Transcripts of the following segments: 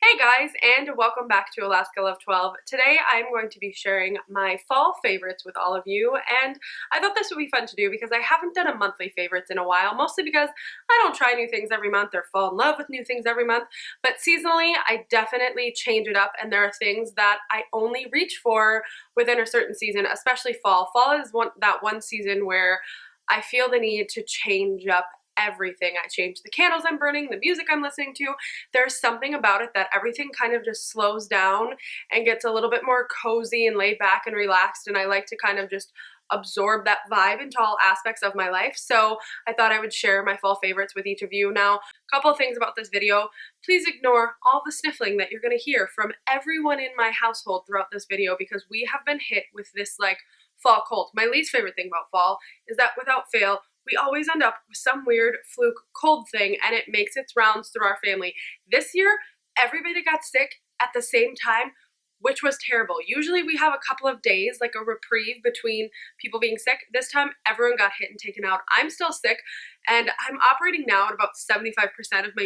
Hey guys, and welcome back to Alaska Love 12. Today I'm going to be sharing my fall favorites with all of you, and I thought this would be fun to do because I haven't done a monthly favorites in a while, mostly because I don't try new things every month or fall in love with new things every month, but seasonally I definitely change it up, and there are things that I only reach for within a certain season, especially fall. Fall is that one season where I feel the need to change up everything. I change the candles I'm burning, the music I'm listening to. There's something about it that everything kind of just slows down and gets a little bit more cozy and laid back and relaxed, and I like to kind of just absorb that vibe into all aspects of my life. So I thought I would share my fall favorites with each of you. Now, a couple of things about this video. Please ignore all the sniffling that you're going to hear from everyone in my household throughout this video because we have been hit with this like fall cold. My least favorite thing about fall is that without fail, we always end up with some weird fluke cold thing, and it makes its rounds through our family. This year, everybody got sick at the same time, which was terrible. Usually we have a couple of days, like a reprieve between people being sick. This time, everyone got hit and taken out. I'm still sick, and I'm operating now at about 75% of my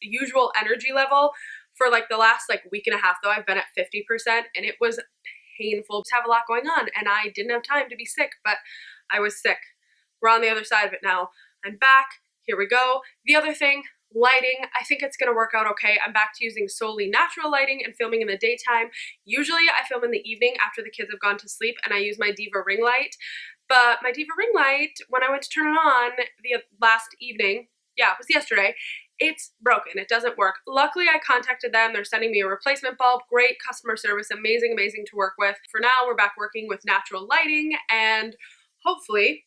usual energy level. For like the last week and a half, though, I've been at 50%, and it was painful to have a lot going on, and I didn't have time to be sick, but I was sick. We're on the other side of it now. I'm back. Here we go. The other thing, lighting. I think it's going to work out okay. I'm back to using solely natural lighting and filming in the daytime. Usually I film in the evening after the kids have gone to sleep, and I use my Diva ring light. But my Diva ring light, when I went to turn it on the last evening, yeah, it was yesterday, it's broken. It doesn't work. Luckily, I contacted them. They're sending me a replacement bulb. Great customer service. Amazing, amazing to work with. For now, we're back working with natural lighting, and hopefully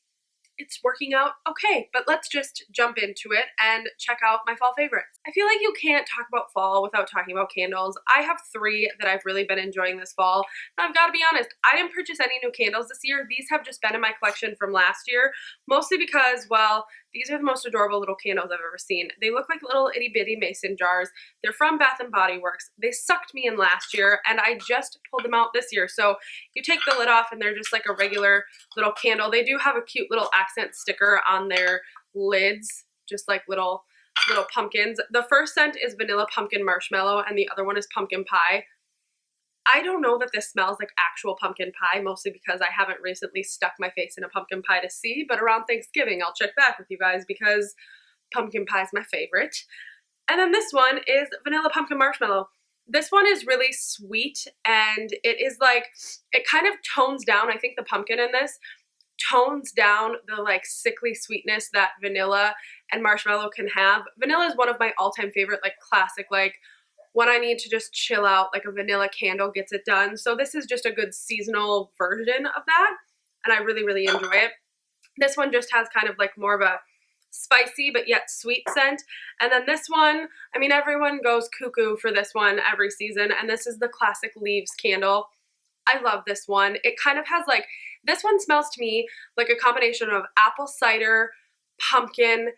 it's working out okay. But let's just jump into it and check out my fall favorites. I feel like you can't talk about fall without talking about candles. I have 3 that I've really been enjoying this fall. Now, I've got to be honest, I didn't purchase any new candles this year. These have just been in my collection from last year, mostly because, well, these are the most adorable little candles I've ever seen. They look like little itty bitty mason jars. They're from Bath & Body Works. They sucked me in last year, and I just pulled them out this year. So you take the lid off, and they're just like a regular little candle. They do have a cute little accent sticker on their lids, just like little pumpkins. The first scent is vanilla pumpkin marshmallow, and the other one is pumpkin pie. I don't know that this smells like actual pumpkin pie, mostly because I haven't recently stuck my face in a pumpkin pie to see, but around Thanksgiving I'll check back with you guys because pumpkin pie is my favorite. And then this one is vanilla pumpkin marshmallow. This one is really sweet, and it is like, it kind of tones down, I think the pumpkin in this tones down the like sickly sweetness that vanilla and marshmallow can have. Vanilla is one of my all-time favorite, like classic, like when I need to just chill out, like a vanilla candle gets it done. So this is just a good seasonal version of that, and I really, really enjoy it. This one just has kind of like more of a spicy but yet sweet scent. And then this one, I mean, everyone goes cuckoo for this one every season, and this is the classic leaves candle. I love this one. It kind of has like, this one smells to me like a combination of apple cider, pumpkin,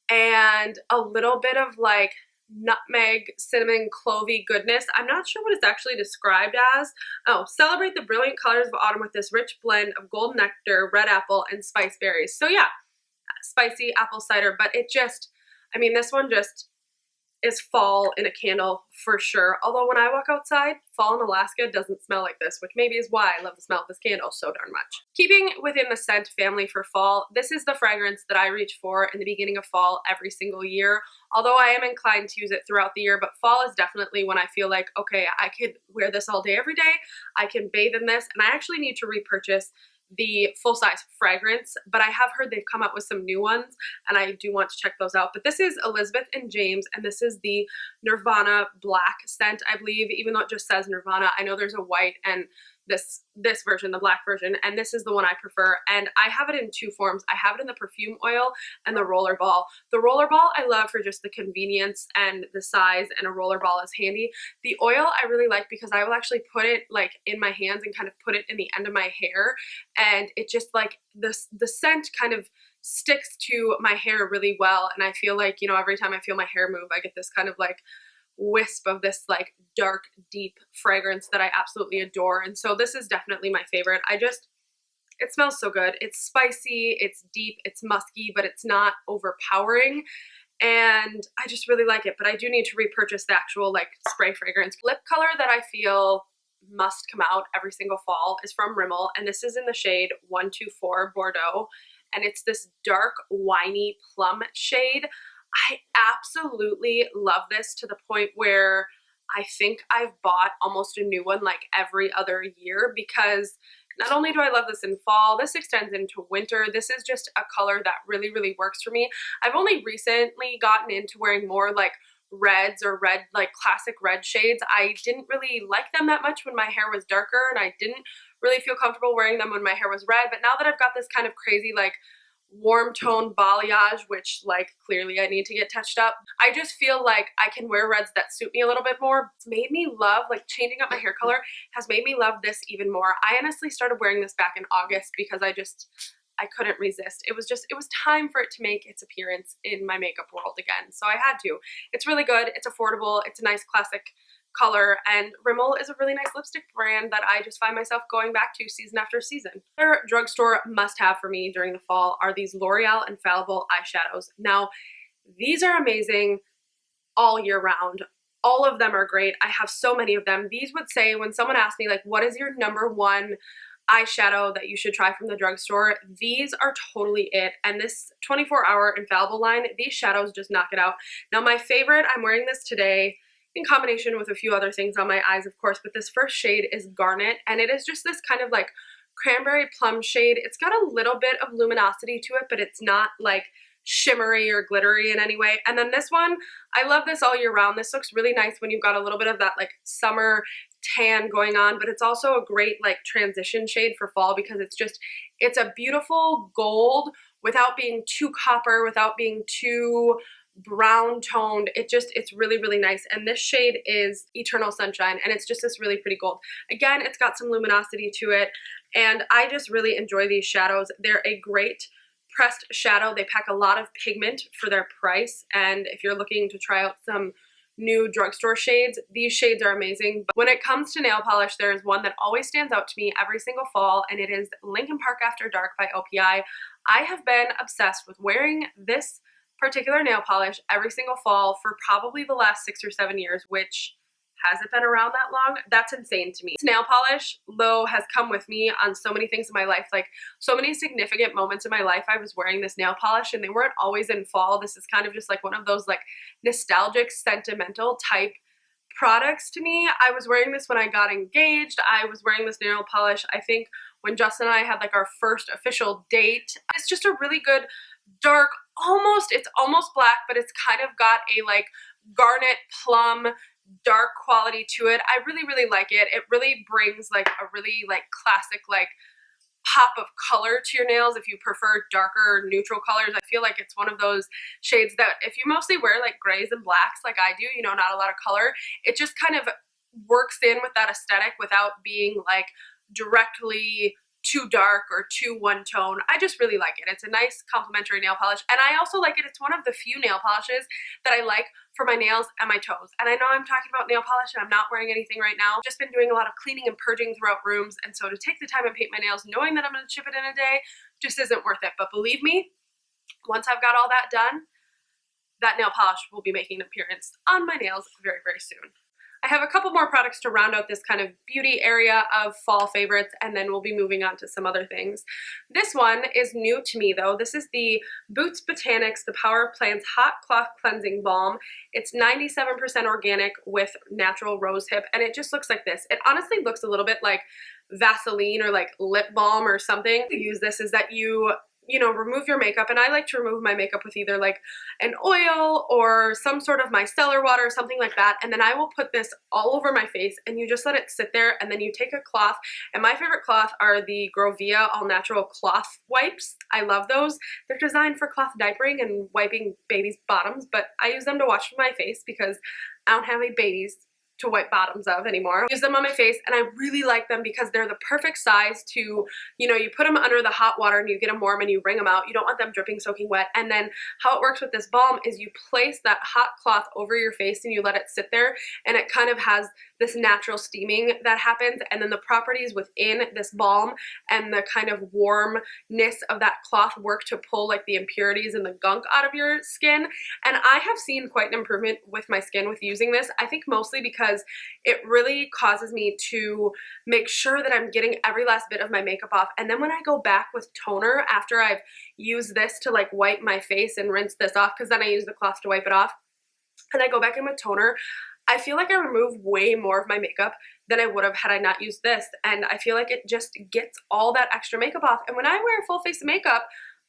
and a little bit of like nutmeg, cinnamon, clovey goodness. I'm not sure what it's actually described as. Oh, celebrate the brilliant colors of autumn with this rich blend of golden nectar, red apple, and spice berries. So yeah, spicy apple cider, but it just, I mean, this one just is fall in a candle for sure. Although when I walk outside, fall in Alaska doesn't smell like this, which maybe is why I love the smell of this candle so darn much. Keeping within the scent family for fall, this is the fragrance that I reach for in the beginning of fall every single year. Although I am inclined to use it throughout the year, but fall is definitely when I feel like, okay, I could wear this all day every day. I can bathe in this, and I actually need to repurchase the full-size fragrance, but I have heard they've come out with some new ones, and I do want to check those out. But this is Elizabeth and James, and this is the Nirvana black scent, I believe, even though it just says Nirvana. I know there's a white and this version, the black version, and this is the one I prefer, and I have it in 2 forms. I have it in the perfume oil and the roller ball. The roller ball I love for just the convenience and the size, and a roller ball is handy. The oil I really like because I will actually put it like in my hands and kind of put it in the end of my hair, and it just like the scent kind of sticks to my hair really well, and I feel like, you know, every time I feel my hair move, I get this kind of like wisp of this like dark, deep fragrance that I absolutely adore. And so this is definitely my favorite. It smells so good. It's spicy, it's deep, it's musky, but it's not overpowering. and I just really like it, but I do need to repurchase the actual like spray fragrance. Lip color that I feel must come out every single fall is from Rimmel, and this is in the shade 124 Bordeaux, and it's this dark winey plum shade. I absolutely love this to the point where I think I've bought almost a new one like every other year, because not only do I love this in fall, this extends into winter. This is just a color that really, really works for me. I've only recently gotten into wearing more like reds or red, like classic red shades. I didn't really like them that much when my hair was darker, and I didn't really feel comfortable wearing them when my hair was red. But now that I've got this kind of crazy like warm tone balayage, which like clearly I need to get touched up, I just feel like I can wear reds that suit me a little bit more. It's made me love, like changing up my hair color has made me love this even more. I honestly started wearing this back in August because I couldn't resist. It was time for it to make its appearance in my makeup world again, so I had to. It's really good, it's affordable, it's a nice classic color, and Rimmel is a really nice lipstick brand that I just find myself going back to season after season. Another drugstore must-have for me during the fall are these L'Oreal Infallible eyeshadows. Now, these are amazing all year round. All of them are great. I have so many of them. These would say, when someone asks me like, what is your #1 eyeshadow that you should try from the drugstore, these are totally it. And this 24-hour Infallible line, these shadows just knock it out. Now my favorite, I'm wearing this today in combination with a few other things on my eyes, of course, but this first shade is Garnet, and it is just this kind of like cranberry plum shade. It's got a little bit of luminosity to it, but it's not like shimmery or glittery in any way. And then this one, I love this all year round. This looks really nice when you've got a little bit of that like summer tan going on, but it's also a great like transition shade for fall because it's a beautiful gold without being too copper, without being too brown toned. It's really, really nice. And this shade is Eternal Sunshine, and it's just this really pretty gold. Again, it's got some luminosity to it, and I just really enjoy these shadows. They're a great pressed shadow. They pack a lot of pigment for their price, and if you're looking to try out some new drugstore shades, these shades are amazing. But when it comes to nail polish, there is one that always stands out to me every single fall, and it is Lincoln Park After Dark by OPI. I have been obsessed with wearing this particular nail polish every single fall for probably the last 6 or 7 years, which has it been around that long? That's insane to me. This nail polish, though, has come with me on so many things in my life, like so many significant moments in my life I was wearing this nail polish, and they weren't always in fall. This is kind of just like one of those like nostalgic, sentimental type products to me. I was wearing this when I got engaged. I was wearing this nail polish, I think, when Justin and I had like our first official date. It's just a really good dark, it's almost black, but it's kind of got a like garnet plum dark quality to it. I really, really like it. It really brings like a really like classic like pop of color to your nails if you prefer darker neutral colors. I feel like it's one of those shades that if you mostly wear like grays and blacks like I do, you know, not a lot of color, it just kind of works in with that aesthetic without being like directly too dark or too one tone. I just really like it. It's a nice complementary nail polish, and I also like it. It's one of the few nail polishes that I like for my nails and my toes. And I know I'm talking about nail polish and I'm not wearing anything right now. I've just been doing a lot of cleaning and purging throughout rooms, and so to take the time and paint my nails knowing that I'm going to chip it in a day just isn't worth it. But believe me, once I've got all that done, that nail polish will be making an appearance on my nails very, very soon. I have a couple more products to round out this kind of beauty area of fall favorites, and then we'll be moving on to some other things. This one is new to me though. This is the Boots Botanics The Power of Plants Hot Cloth Cleansing Balm. It's 97% organic with natural rosehip, and it just looks like this. It honestly looks a little bit like Vaseline or like lip balm or something. To use this is that you remove your makeup, and I like to remove my makeup with either like an oil or some sort of micellar water or something like that, and then I will put this all over my face, and you just let it sit there, and then you take a cloth, and my favorite cloth are the Grovia All Natural Cloth Wipes. I love those. They're designed for cloth diapering and wiping babies' bottoms, but I use them to wash my face because I don't have any babies to wipe bottoms of anymore. I use them on my face, and I really like them because they're the perfect size to, you put them under the hot water and you get them warm and you wring them out. You don't want them dripping, soaking wet. And then how it works with this balm is you place that hot cloth over your face and you let it sit there, and it kind of has this natural steaming that happens, and then the properties within this balm and the kind of warmness of that cloth work to pull like the impurities and the gunk out of your skin. And I have seen quite an improvement with my skin with using this. I think mostly because it really causes me to make sure that I'm getting every last bit of my makeup off. And then when I go back with toner after I've used this to like wipe my face and rinse this off, because then I use the cloth to wipe it off, and I go back in with toner, I feel like I remove way more of my makeup than I would have had I not used this. And I feel like it just gets all that extra makeup off. And when I wear a full face of makeup,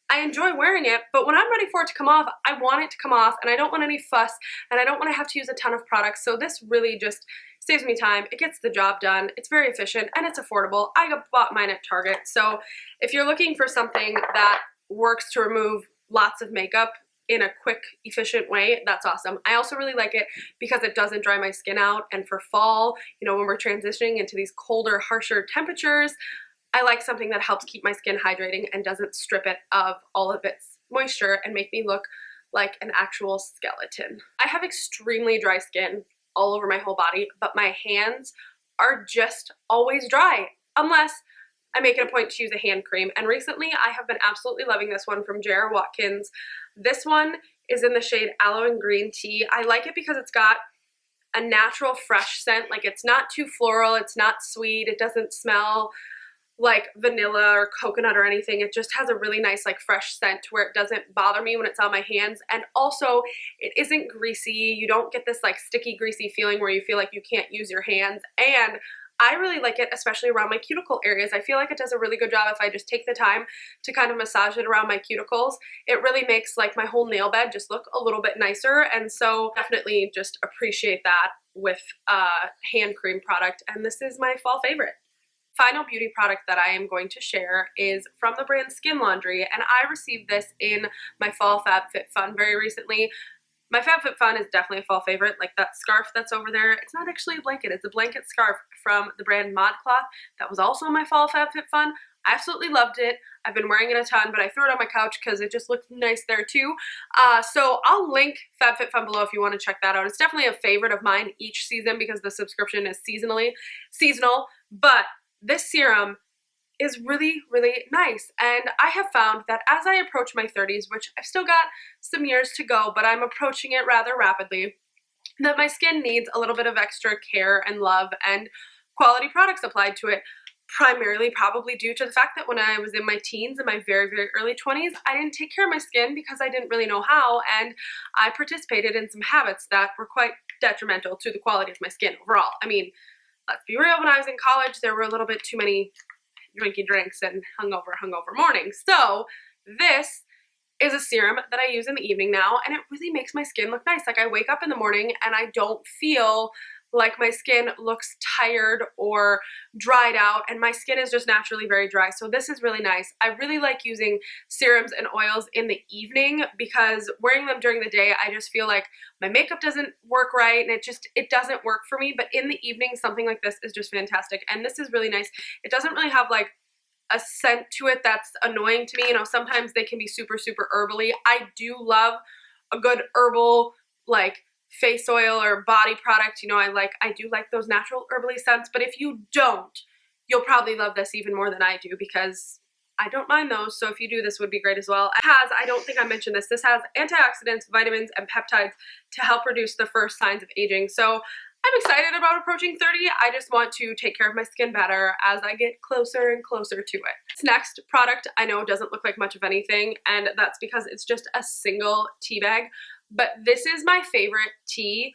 I enjoy wearing it, but when I'm ready for it to come off, I want it to come off, and I don't want any fuss, and I don't want to have to use a ton of products. So this really just saves me time. It gets the job done. It's very efficient, and it's affordable. I bought mine at Target. So if you're looking for something that works to remove lots of makeup in a quick, efficient way, that's awesome. I also really like it because it doesn't dry my skin out, and for fall, you know, when we're transitioning into these colder, harsher temperatures, I like something that helps keep my skin hydrating and doesn't strip it of all of its moisture and make me look like an actual skeleton. I have extremely dry skin all over my whole body, but my hands are just always dry unless I make it a point to use a hand cream. And recently I have been absolutely loving this one from J.R. Watkins. This one is in the shade Aloe and Green Tea. I like it because it's got a natural fresh scent. Like, it's not too floral, it's not sweet, it doesn't smell like vanilla or coconut or anything. It just has a really nice like fresh scent to where it doesn't bother me when it's on my hands. And also it isn't greasy. You don't get this like sticky greasy feeling where you feel like you can't use your hands. And I really like it, especially around my cuticle areas. I feel like it does a really good job if I just take the time to kind of massage it around my cuticles. It really makes like my whole nail bed just look a little bit nicer. And so definitely just appreciate that with a hand cream product. And this is my fall favorite. Final beauty product that I am going to share is from the brand Skin Laundry, and I received this in my fall FABFITFUN very recently. My FABFITFUN is definitely a fall favorite. Like that scarf that's over there, it's not actually a blanket, it's a blanket scarf from the brand ModCloth that was also in my fall FABFITFUN. I absolutely loved it. I've been wearing it a ton, but I threw it on my couch because it just looked nice there too. So I'll link FABFITFUN below if you want to check that out. It's definitely a favorite of mine each season because the subscription is seasonal, but this serum is really, really nice. And I have found that as I approach my 30s, which I've still got some years to go, but I'm approaching it rather rapidly, that my skin needs a little bit of extra care and love and quality products applied to it. Primarily probably due to the fact that when I was in my teens and my very, very early 20s, I didn't take care of my skin because I didn't really know how, and I participated in some habits that were quite detrimental to the quality of my skin overall. I mean, let's be real, when I was in college, there were a little bit too many drinky drinks and hungover mornings. So this is a serum that I use in the evening now, and it really makes my skin look nice. Like, I wake up in the morning and I don't feel like my skin looks tired or dried out, and my skin is just naturally very dry. So this is really nice. I really like using serums and oils in the evening because wearing them during the day, I just feel like my makeup doesn't work right, and it doesn't work for me. But in the evening, something like this is just fantastic. And this is really nice. It doesn't really have like a scent to it that's annoying to me. You know, sometimes they can be super, super herbally. I do love a good herbal like face oil or body product. You know, I do like those natural herbally scents, but if you don't, you'll probably love this even more than I do because I don't mind those. So if you do, this would be great as well. I don't think I mentioned this has antioxidants, vitamins, and peptides to help reduce the first signs of aging. So I'm excited about approaching 30. I just want to take care of my skin better as I get closer and closer to it. This next product I know doesn't look like much of anything, and that's because it's just a single tea bag. But this is my favorite tea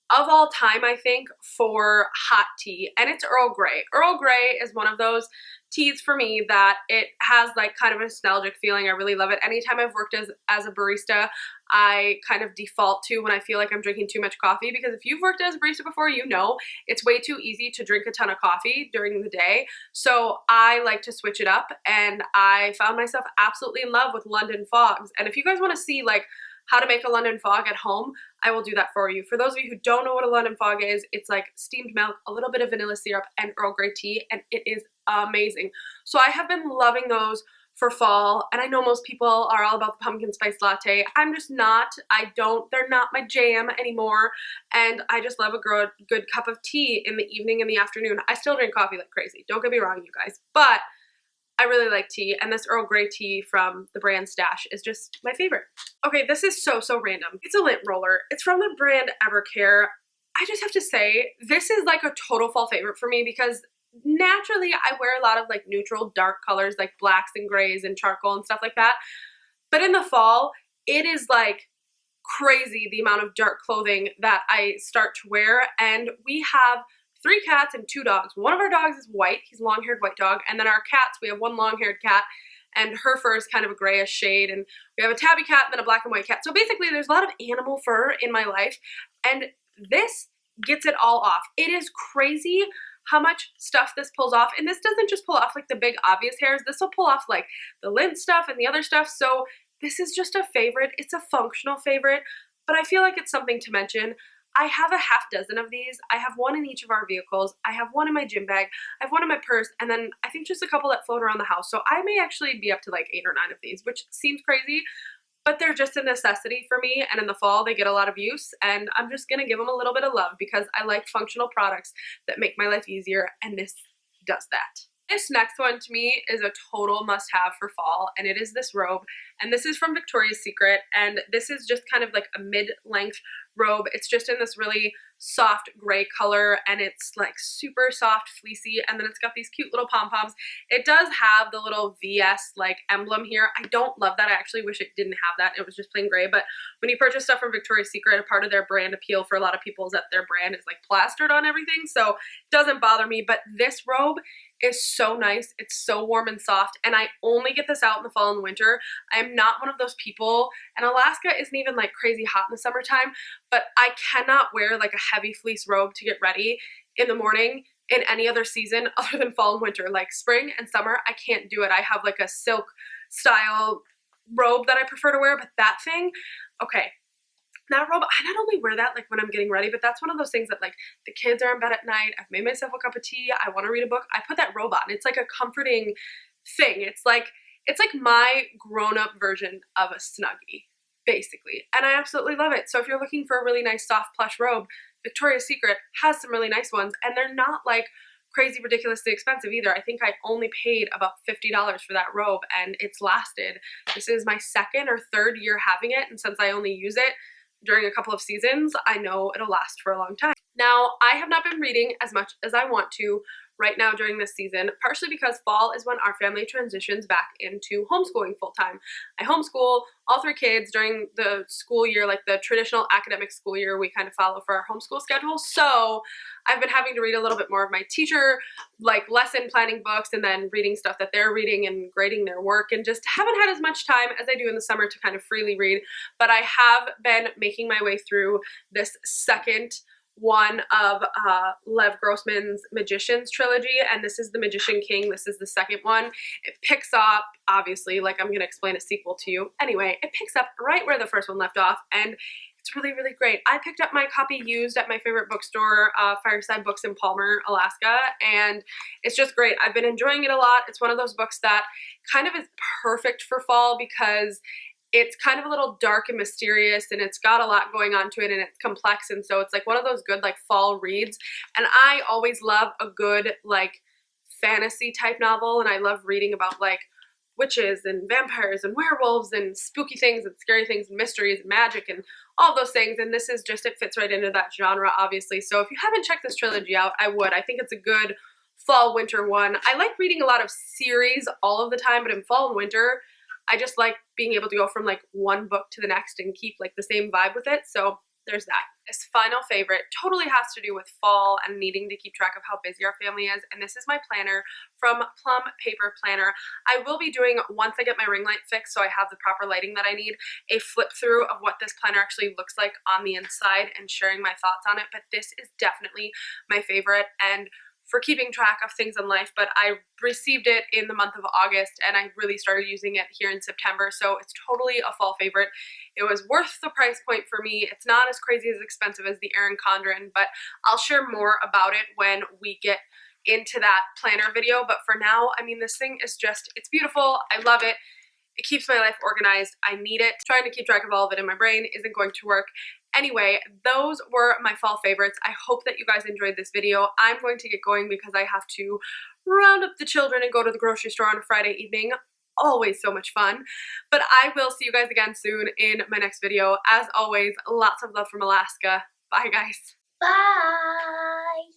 of all time, I think, for hot tea, and it's Earl Grey. Earl Grey is one of those teas for me that it has like kind of a nostalgic feeling. I really love it. Anytime I've worked as a barista, I kind of default to when I feel like I'm drinking too much coffee, because if you've worked as a barista before, you know it's way too easy to drink a ton of coffee during the day. So I like to switch it up, and I found myself absolutely in love with London Fogs. And if you guys want to see like how to make a London Fog at home, I will do that for you. For those of you who don't know what a London Fog is, it's like steamed milk, a little bit of vanilla syrup, and Earl Grey tea, and it is amazing. So I have been loving those for fall, and I know most people are all about the pumpkin spice latte. I'm just not. They're not my jam anymore, and I just love a good cup of tea in the evening and the afternoon. I still drink coffee like crazy, don't get me wrong, you guys, but I really like tea, and this Earl Grey tea from the brand Stash is just my favorite. Okay, this is so random. It's a lint roller. It's from the brand Evercare. I just have to say, this is like a total fall favorite for me because naturally I wear a lot of like neutral dark colors like blacks and grays and charcoal and stuff like that. But in the fall, it is like crazy the amount of dark clothing that I start to wear. And we have 3 cats and 2 dogs. One of our dogs is white. He's a long-haired white dog. And then our cats, we have one long-haired cat and her fur is kind of a grayish shade. And we have a tabby cat and then a black and white cat. So basically there's a lot of animal fur in my life. And this gets it all off. It is crazy how much stuff this pulls off. And this doesn't just pull off like the big obvious hairs. This will pull off like the lint stuff and the other stuff. So this is just a favorite. It's a functional favorite, but I feel like it's something to mention. I have a half dozen of these. I have one in each of our vehicles. I have one in my gym bag. I have one in my purse, and then I think just a couple that float around the house. So I may actually be up to like 8 or 9 of these, which seems crazy, but they're just a necessity for me. And in the fall, they get a lot of use, and I'm just gonna give them a little bit of love because I like functional products that make my life easier, and this does that. This next one to me is a total must-have for fall, and it is this robe, and this is from Victoria's Secret, and this is just kind of like a mid-length robe. It's just in this really soft gray color, and it's like super soft, fleecy, and then it's got these cute little pom-poms. It does have the little VS like emblem here. I don't love that. I actually wish it didn't have that. It was just plain gray, but when you purchase stuff from Victoria's Secret, a part of their brand appeal for a lot of people is that their brand is like plastered on everything, so it doesn't bother me. But this robe is so nice. It's so warm and soft, and I only get this out in the fall and winter. I am not one of those people, and Alaska isn't even like crazy hot in the summertime, but I cannot wear like a heavy fleece robe to get ready in the morning in any other season other than fall and winter. Like spring and summer, I can't do it. I have like a silk style robe that I prefer to wear, but that thing, okay. That robe, I not only wear that like when I'm getting ready, but that's one of those things that like the kids are in bed at night, I've made myself a cup of tea, I want to read a book, I put that robe on. It's like a comforting thing. It's like my grown-up version of a Snuggie, basically. And I absolutely love it. So if you're looking for a really nice soft plush robe, Victoria's Secret has some really nice ones, and they're not like crazy ridiculously expensive either. I think I only paid about $50 for that robe, and it's lasted. This is my 2nd or 3rd year having it, and since I only use it during a couple of seasons, I know it'll last for a long time. Now, I have not been reading as much as I want to right now during this season, partially because fall is when our family transitions back into homeschooling full-time. I homeschool all 3 kids during the school year, like the traditional academic school year we kind of follow for our homeschool schedule. So I've been having to read a little bit more of my teacher, like lesson planning books, and then reading stuff that they're reading and grading their work, and just haven't had as much time as I do in the summer to kind of freely read. But I have been making my way through this second one of Lev Grossman's Magicians trilogy, and this is The Magician King. This is the second one. It picks up, obviously, like I'm gonna explain a sequel to you. Anyway, it picks up right where the first one left off, and it's really, really great. I picked up my copy used at my favorite bookstore, Fireside Books in Palmer, Alaska, and it's just great. I've been enjoying it a lot. It's one of those books that kind of is perfect for fall because it's kind of a little dark and mysterious, and it's got a lot going on to it, and it's complex, and so it's like one of those good like fall reads. And I always love a good like fantasy type novel, and I love reading about like witches and vampires and werewolves and spooky things and scary things and mysteries and magic and all those things, and this is just, it fits right into that genre, obviously. So if you haven't checked this trilogy out, I would. I think it's a good fall winter one. I like reading a lot of series all of the time, but in fall and winter I just like being able to go from like one book to the next and keep like the same vibe with it. So there's that. This final favorite totally has to do with fall and needing to keep track of how busy our family is, and this is my planner from Plum Paper Planner. I will be doing, once I get my ring light fixed so I have the proper lighting that I need, a flip through of what this planner actually looks like on the inside and sharing my thoughts on it, but this is definitely my favorite and for keeping track of things in life. But I received it in the month of August, and I really started using it here in September, so it's totally a fall favorite. It was worth the price point for me. It's not as crazy as expensive as the Erin Condren, but I'll share more about it when we get into that planner video, but for now, I mean, this thing is just, it's beautiful. I love it. It keeps my life organized. I need it. Trying to keep track of all of it in my brain isn't going to work. Anyway, those were my fall favorites. I hope that you guys enjoyed this video. I'm going to get going because I have to round up the children and go to the grocery store on a Friday evening. Always so much fun. But I will see you guys again soon in my next video. As always, lots of love from Alaska. Bye, guys. Bye.